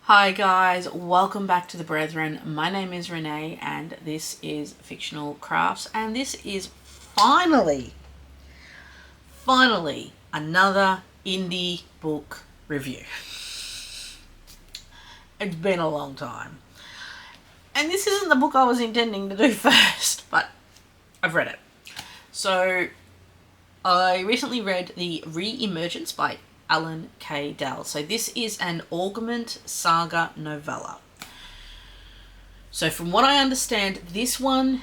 Hi guys, welcome back to the Brethren. My name is Renee and this is Fictional Crafts, and this is finally another indie book review. It's been a long time. And this isn't the book I was intending to do first, but I've read it. So I recently read the Re-Emergence by Alan K. Dell. So this is an Augment Saga novella. So from what I understand, this one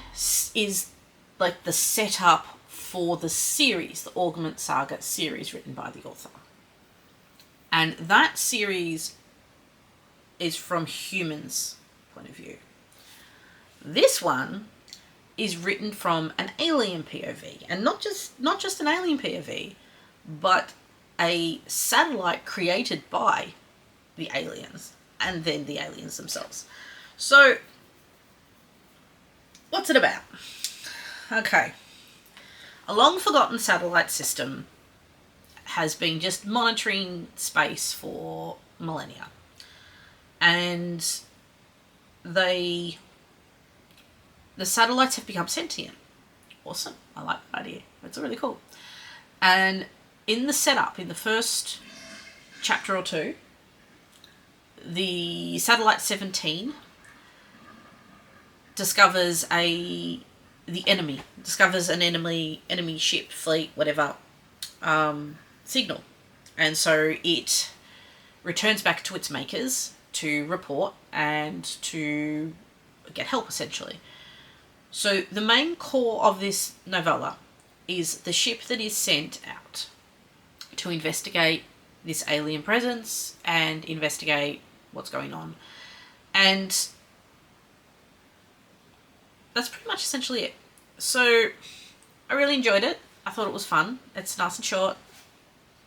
is like the setup for the series, the Augment Saga series written by the author. And that series is from humans' point of view. This one is written from an alien POV, and not just an alien POV, but a satellite created by the aliens and then the aliens themselves. So what's it about? Okay. A long forgotten satellite system has been just monitoring space for millennia. And the satellites have become sentient. Awesome. I like that idea. It's really cool. And in the setup, in the first chapter or two, the satellite 17 discovers an enemy ship, fleet, whatever, signal. And so it returns back to its makers to report and to get help, essentially. So the main core of this novella is the ship that is sent out to investigate this alien presence and investigate what's going on. And that's pretty much essentially it. So I really enjoyed it. I thought it was fun. It's nice and short.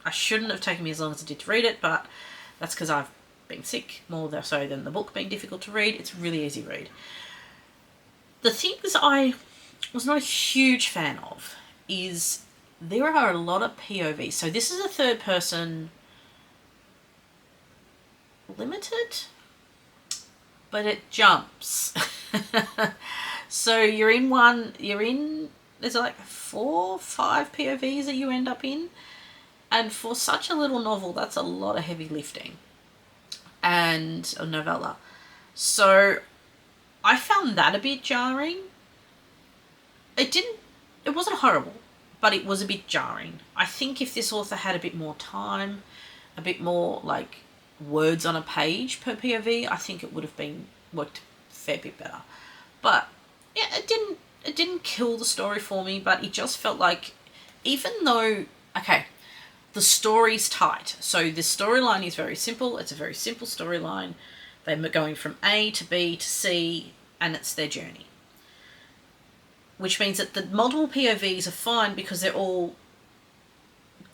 I shouldn't have taken me as long as it did to read it, but that's because I've been sick more so than the book being difficult to read. It's a really easy read. The things I was not a huge fan of is there are a lot of POVs. So this is a third person limited, but it jumps. So there's like 4, 5 POVs that you end up in. And for such a little novel, that's a lot of heavy lifting. And a novella. So I found that a bit jarring. It wasn't horrible, but it was a bit jarring. I think if this author had a bit more time, a bit more like words on a page per POV, I think it would have worked a fair bit better. But yeah, it didn't kill the story for me, but it just felt like, even though, okay, the story's tight. So the storyline is very simple. It's a very simple storyline. They're going from A to B to C, and it's their journey. Which means that the multiple POVs are fine because they're all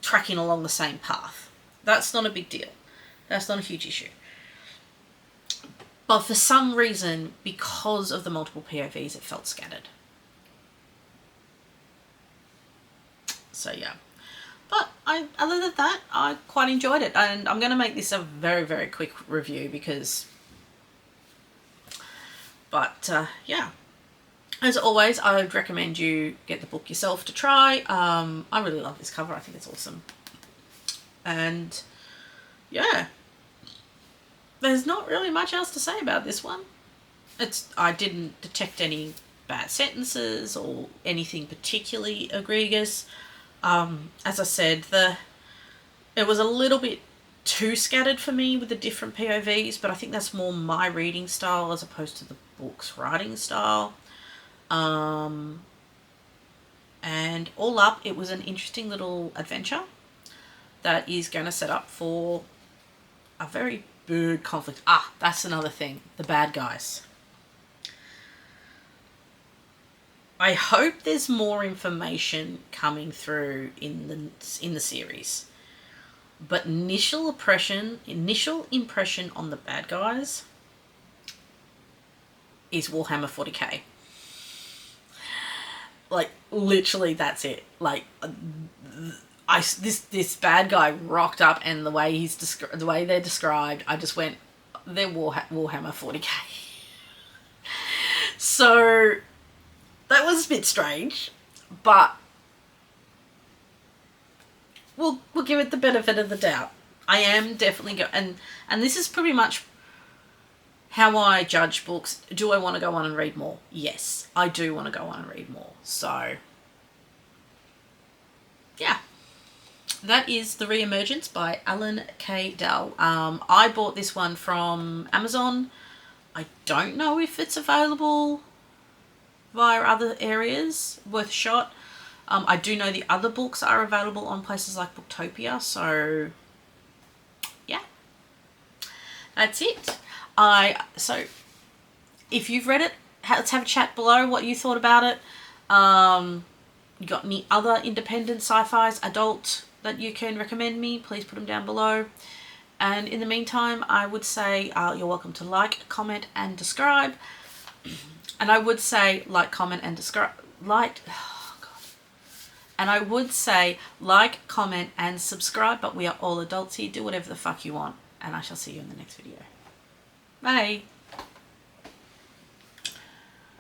tracking along the same path. That's not a big deal. That's not a huge issue. But for some reason, because of the multiple POVs, it felt scattered. So yeah. But other than that, I quite enjoyed it. And I'm going to make this a very, very quick review because... But yeah. As always, I would recommend you get the book yourself to try. I really love this cover. I think it's awesome. And yeah, there's not really much else to say about this one. I didn't detect any bad sentences or anything particularly egregious. As I said, it was a little bit too scattered for me with the different POVs, but I think that's more my reading style as opposed to the book's writing style. And all up, it was an interesting little adventure that is going to set up for a very big conflict. That's another thing. The bad guys. I hope there's more information coming through in the series. But initial impression on the bad guys is Warhammer 40k. Like, literally, that's it. Like, this bad guy rocked up, and the way they're described, I just went, they're Warhammer 40k. So that was a bit strange, but we'll give it the benefit of the doubt. I am definitely and this is pretty much how I judge books. Do I want to go on and read more? Yes, I do want to go on and read more. So yeah, that is The Re-Emergence by Alan K. Dell. I bought this one from Amazon. I don't know if it's available via other areas. Worth a shot. I do know the other books are available on places like Booktopia. So yeah, that's it. So if you've read it, let's have a chat below what you thought about it. You got any other independent sci-fis, adult, that you can recommend me? Please put them down below. And in the meantime, I would say you're welcome to like, comment, and subscribe. And I would say like, comment, and subscribe. And I would say like, comment, and subscribe. But we are all adults here. Do whatever the fuck you want. And I shall see you in the next video. Bye.